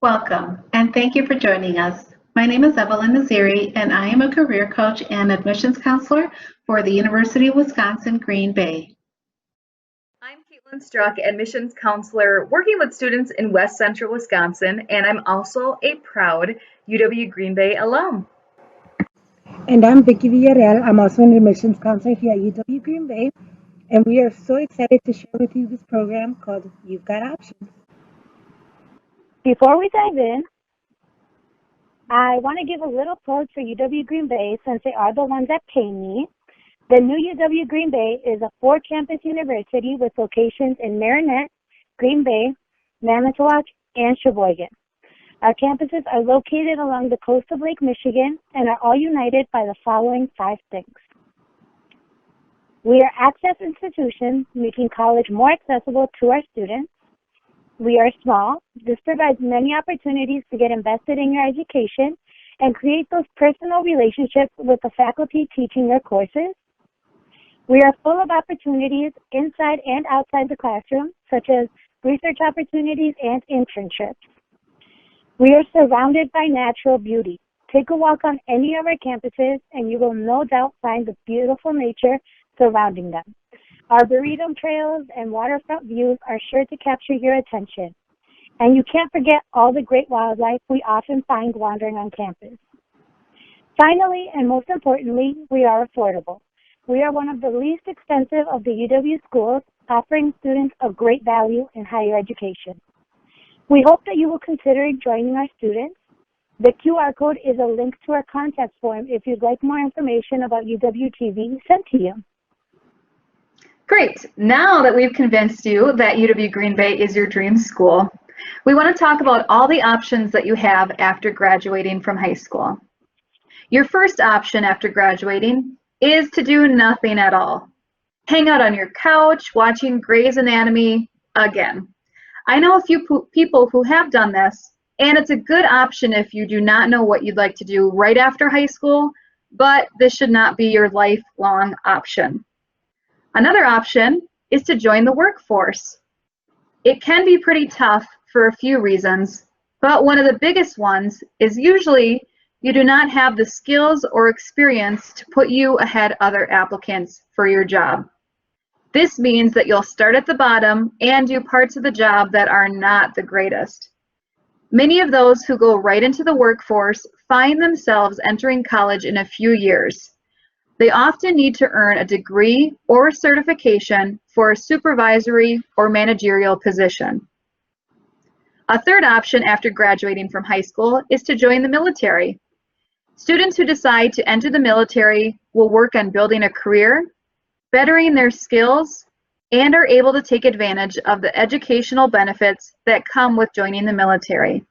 Welcome, and thank you for joining us. My name is Evelyn Naziri, and I am a career coach and admissions counselor for the University of Wisconsin Green Bay. I'm Katelyn Struck, admissions counselor working with students in West Central Wisconsin, and I'm also a proud UW Green Bay alum. And I'm Vicki Villarreal. I'm also an admissions counselor here at UW Green Bay, and we are so excited to share with you this program called You've Got Options. Before we dive in, I want to give a little plug for UW Green Bay since they are the ones that pay me. The new UW Green Bay is a 4-campus university with locations in Marinette, Green Bay, Manitowoc, and Sheboygan. Our campuses are located along the coast of Lake Michigan and are all united by the following 5 things. We are access institutions, making college more accessible to our students. We are small. This provides many opportunities to get invested in your education and create those personal relationships with the faculty teaching your courses. We are full of opportunities inside and outside the classroom, such as research opportunities and internships. We are surrounded by natural beauty. Take a walk on any of our campuses and you will no doubt find the beautiful nature surrounding them. Arboretum trails and waterfront views are sure to capture your attention. And you can't forget all the great wildlife we often find wandering on campus. Finally, and most importantly, we are affordable. We are one of the least expensive of the UW schools, offering students a great value in higher education. We hope that you will consider joining our students. The QR code is a link to our contact form if you'd like more information about UW-TV sent to you. Great. Now that we've convinced you that UW Green Bay is your dream school, we want to talk about all the options that you have after graduating from high school. Your first option after graduating is to do nothing at all. Hang out on your couch watching Grey's Anatomy again. I know a few people who have done this, and it's a good option if you do not know what you'd like to do right after high school, but this should not be your lifelong option. Another option is to join the workforce. It can be pretty tough for a few reasons, but one of the biggest ones is usually you do not have the skills or experience to put you ahead other applicants for your job. This means that you'll start at the bottom and do parts of the job that are not the greatest. Many of those who go right into the workforce find themselves entering college in a few years. They often need to earn a degree or certification for a supervisory or managerial position. A third option after graduating from high school is to join the military. Students who decide to enter the military will work on building a career, bettering their skills, and are able to take advantage of the educational benefits that come with joining the military.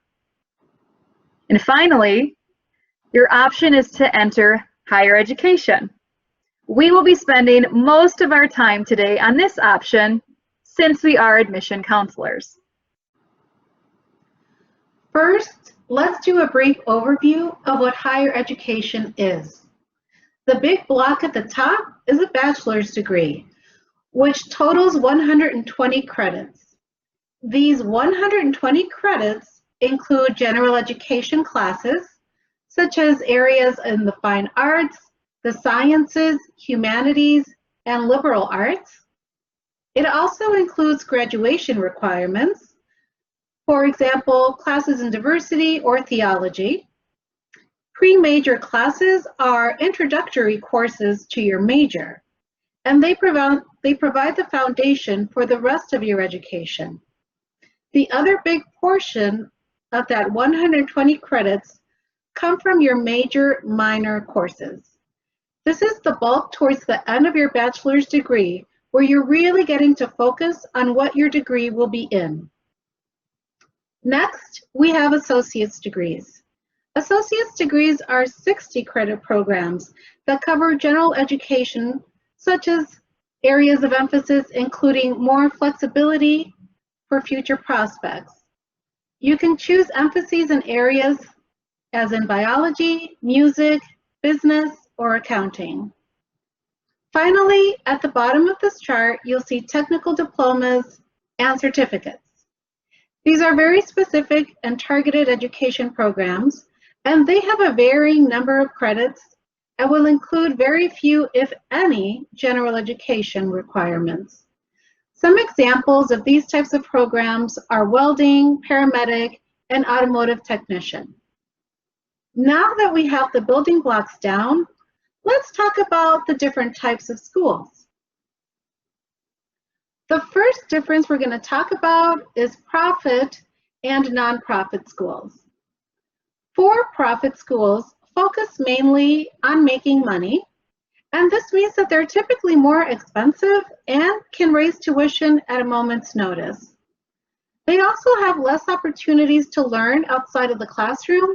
And finally, your option is to enter higher education. We will be spending most of our time today on this option since we are admission counselors. First, let's do a brief overview of what higher education is. The big block at the top is a bachelor's degree, which totals 120 credits. These 120 credits include general education classes, such as areas in the fine arts, the sciences, humanities, and liberal arts. It also includes graduation requirements, for example, classes in diversity or theology. Pre-major classes are introductory courses to your major, and they provide the foundation for the rest of your education. The other big portion of that 120 credits come from your major minor courses. This is the bulk towards the end of your bachelor's degree, where you're really getting to focus on what your degree will be in. Next, we have associate's degrees. Associate's degrees are 60 credit programs that cover general education, such as areas of emphasis including more flexibility for future prospects. You can choose emphases in areas as in biology, music, business, or accounting. Finally, at the bottom of this chart, you'll see technical diplomas and certificates. These are very specific and targeted education programs, and they have a varying number of credits and will include very few, if any, general education requirements. Some examples of these types of programs are welding, paramedic, and automotive technician. Now that we have the building blocks down, let's talk about the different types of schools. The first difference we're going to talk about is profit and nonprofit schools. For-profit schools focus mainly on making money, and this means that they're typically more expensive and can raise tuition at a moment's notice. They also have less opportunities to learn outside of the classroom.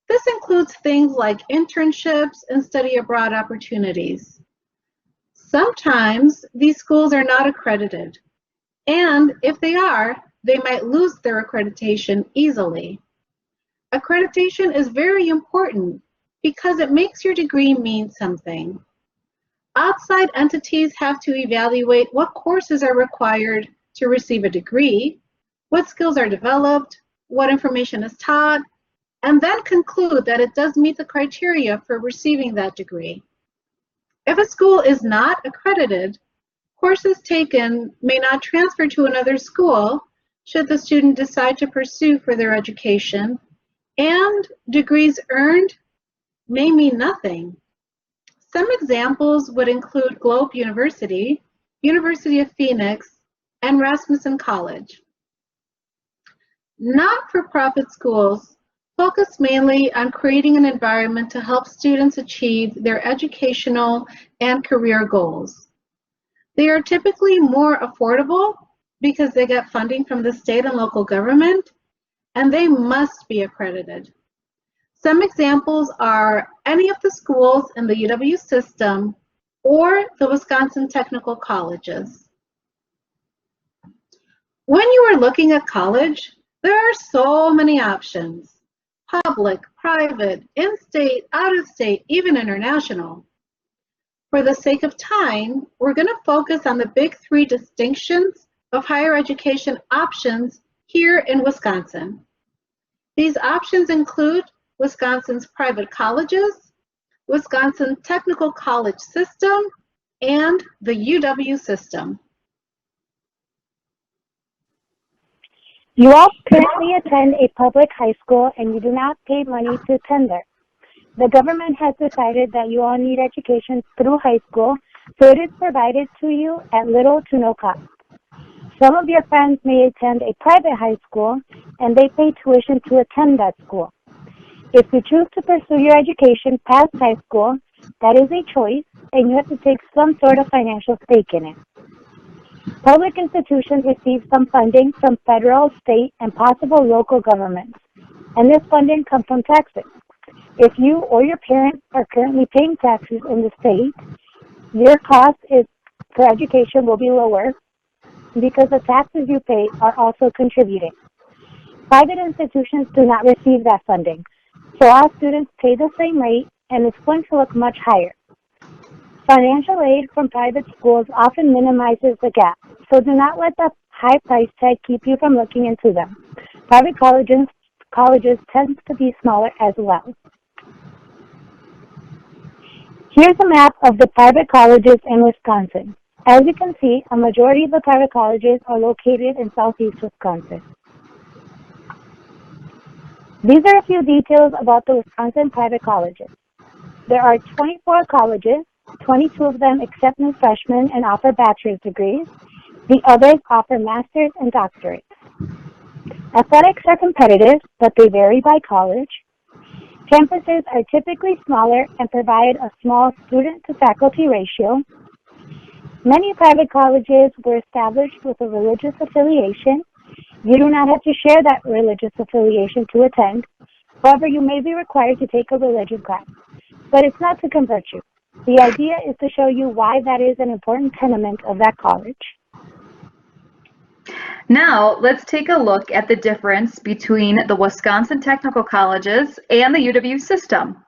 This includes things like internships and study abroad opportunities. Sometimes these schools are not accredited, and if they are, they might lose their accreditation easily. Accreditation is very important because it makes your degree mean something. Outside entities have to evaluate what courses are required to receive a degree, what skills are developed, what information is taught, and then conclude that it does meet the criteria for receiving that degree. If a school is not accredited, courses taken may not transfer to another school should the student decide to pursue further education, and degrees earned may mean nothing. Some examples would include Globe University, University of Phoenix, and Rasmussen College. Not-for-profit schools focus mainly on creating an environment to help students achieve their educational and career goals. They are typically more affordable because they get funding from the state and local government, and they must be accredited. Some examples are any of the schools in the UW system or the Wisconsin technical colleges. When you are looking at college, there are so many options. Public, private, in-state, out-of-state, even international. For the sake of time, we're going to focus on the big three distinctions of higher education options here in Wisconsin. These options include Wisconsin's private colleges, Wisconsin Technical College System, and the UW system. You all currently attend a public high school and you do not pay money to attend there. The government has decided that you all need education through high school, so it is provided to you at little to no cost. Some of your friends may attend a private high school and they pay tuition to attend that school. If you choose to pursue your education past high school, that is a choice and you have to take some sort of financial stake in it. Public institutions receive some funding from federal, state, and possible local governments, and this funding comes from taxes. If you or your parents are currently paying taxes in the state, your cost for education will be lower because the taxes you pay are also contributing. Private institutions do not receive that funding, so all students pay the same rate and it's going to look much higher. Financial aid from private schools often minimizes the gap, so do not let the high price tag keep you from looking into them. Private colleges tend to be smaller as well. Here's a map of the private colleges in Wisconsin. As you can see, a majority of the private colleges are located in southeast Wisconsin. These are a few details about the Wisconsin private colleges. There are 24 colleges. 22 of them accept new freshmen and offer bachelor's degrees. The others offer master's and doctorates. Athletics are competitive, but they vary by college. Campuses are typically smaller and provide a small student-to-faculty ratio. Many private colleges were established with a religious affiliation. You do not have to share that religious affiliation to attend. However, you may be required to take a religion class, but it's not to convert you. The idea is to show you why that is an important tenet of that college. Now, let's take a look at the difference between the Wisconsin technical colleges and the UW system.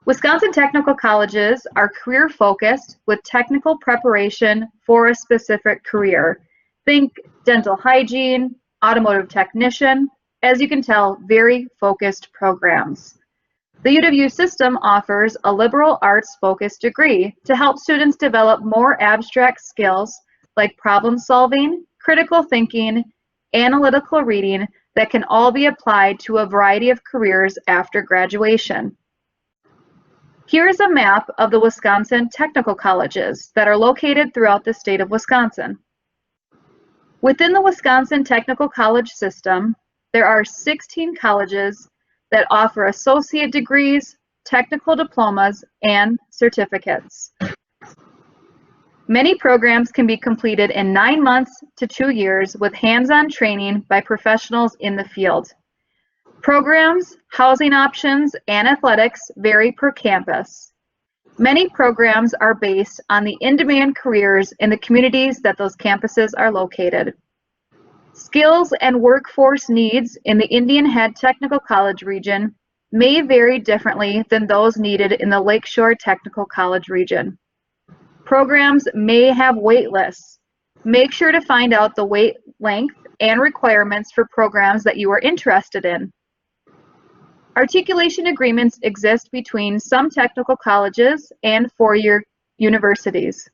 Wisconsin technical colleges are career-focused with technical preparation for a specific career. Think dental hygiene, automotive technician. As you can tell, very focused programs. The UW system offers a liberal arts focused degree to help students develop more abstract skills like problem solving, critical thinking, analytical reading that can all be applied to a variety of careers after graduation. Here is a map of the Wisconsin technical colleges that are located throughout the state of Wisconsin. Within the Wisconsin Technical College system, there are 16 colleges that offer associate degrees, technical diplomas, and certificates. Many programs can be completed in 9 months to 2 years with hands-on training by professionals in the field. Programs, housing options, and athletics vary per campus. Many programs are based on the in-demand careers in the communities that those campuses are located. Skills and workforce needs in the Indian Head Technical College region may vary differently than those needed in the Lakeshore Technical College region. Programs may have wait lists. Make sure to find out the wait length and requirements for programs that you are interested in. Articulation agreements exist between some technical colleges and four-year universities.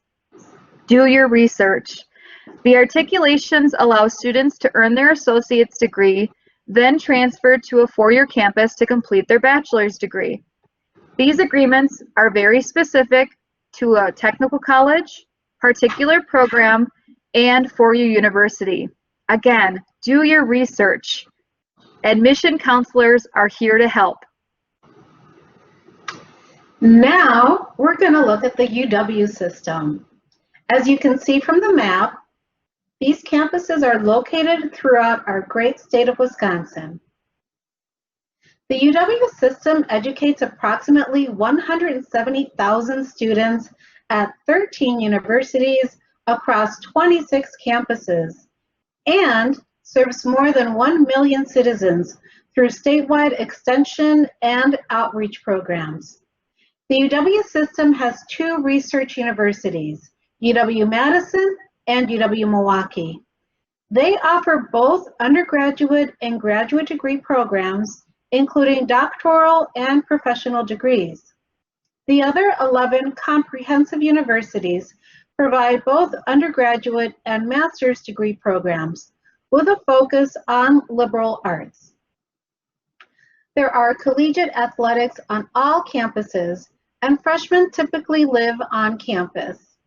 Do your research. The articulations allow students to earn their associate's degree, then transfer to a four-year campus to complete their bachelor's degree. These agreements are very specific to a technical college, particular program, and four-year university. Again, do your research. Admission counselors are here to help. Now we're going to look at the UW system. As you can see from the map, these campuses are located throughout our great state of Wisconsin. The UW system educates approximately 170,000 students at 13 universities across 26 campuses and serves more than 1 million citizens through statewide extension and outreach programs. The UW system has two research universities, UW-Madison and UW-Milwaukee. They offer both undergraduate and graduate degree programs, including doctoral and professional degrees. The other 11 comprehensive universities provide both undergraduate and master's degree programs with a focus on liberal arts. There are collegiate athletics on all campuses, and freshmen typically live on campus.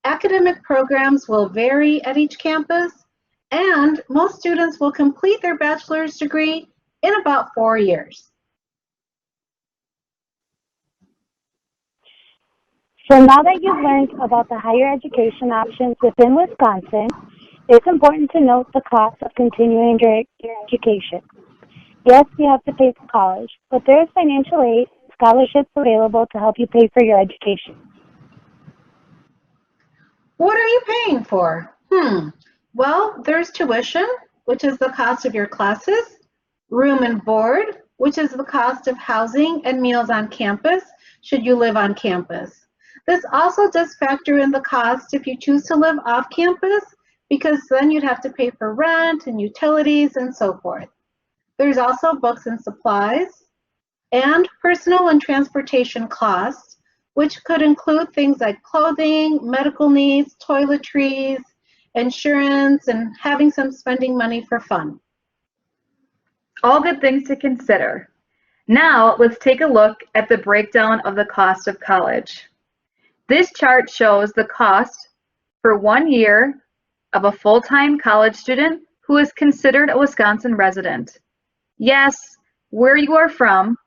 Academic programs will vary at each campus, and most students will complete their bachelor's degree in about 4 years. So now that you've learned about the higher education options within Wisconsin, it's important to note the cost of continuing your education. Yes, you have to pay for college, but there is financial aid and scholarships available to help you pay for your education. What are you paying for? Well, there's tuition, which is the cost of your classes, room and board, which is the cost of housing and meals on campus, should you live on campus. This also does factor in the cost if you choose to live off campus, because then you'd have to pay for rent and utilities and so forth. There's also books and supplies, and personal and transportation costs, which could include things like clothing, medical needs, toiletries, insurance, and having some spending money for fun. All good things to consider. Now let's take a look at the breakdown of the cost of college. This chart shows the cost for 1 year of a full-time college student who is considered a Wisconsin resident. Yes, where you are from,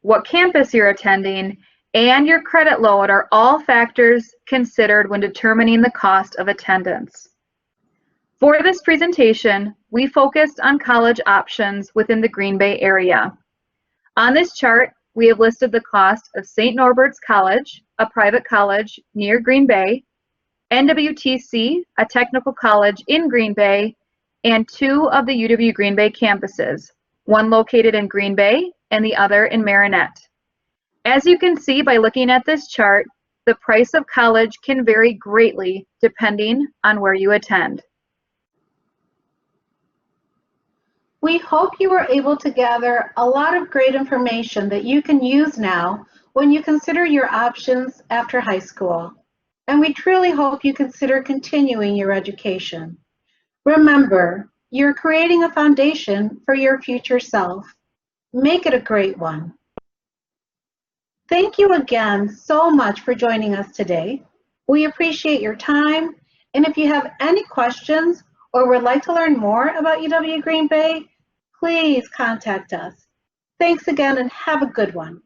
what campus you're attending, and your credit load are all factors considered when determining the cost of attendance. For this presentation, we focused on college options within the Green Bay area. On this chart, we have listed the cost of St. Norbert's College, a private college near Green Bay, NWTC, a technical college in Green Bay, and two of the UW Green Bay campuses, one located in Green Bay and the other in Marinette. As you can see by looking at this chart, the price of college can vary greatly depending on where you attend. We hope you were able to gather a lot of great information that you can use now when you consider your options after high school. And we truly hope you consider continuing your education. Remember, you're creating a foundation for your future self. Make it a great one. Thank you again so much for joining us today. We appreciate your time, and if you have any questions or would like to learn more about UW Green Bay, please contact us. Thanks again and have a good one.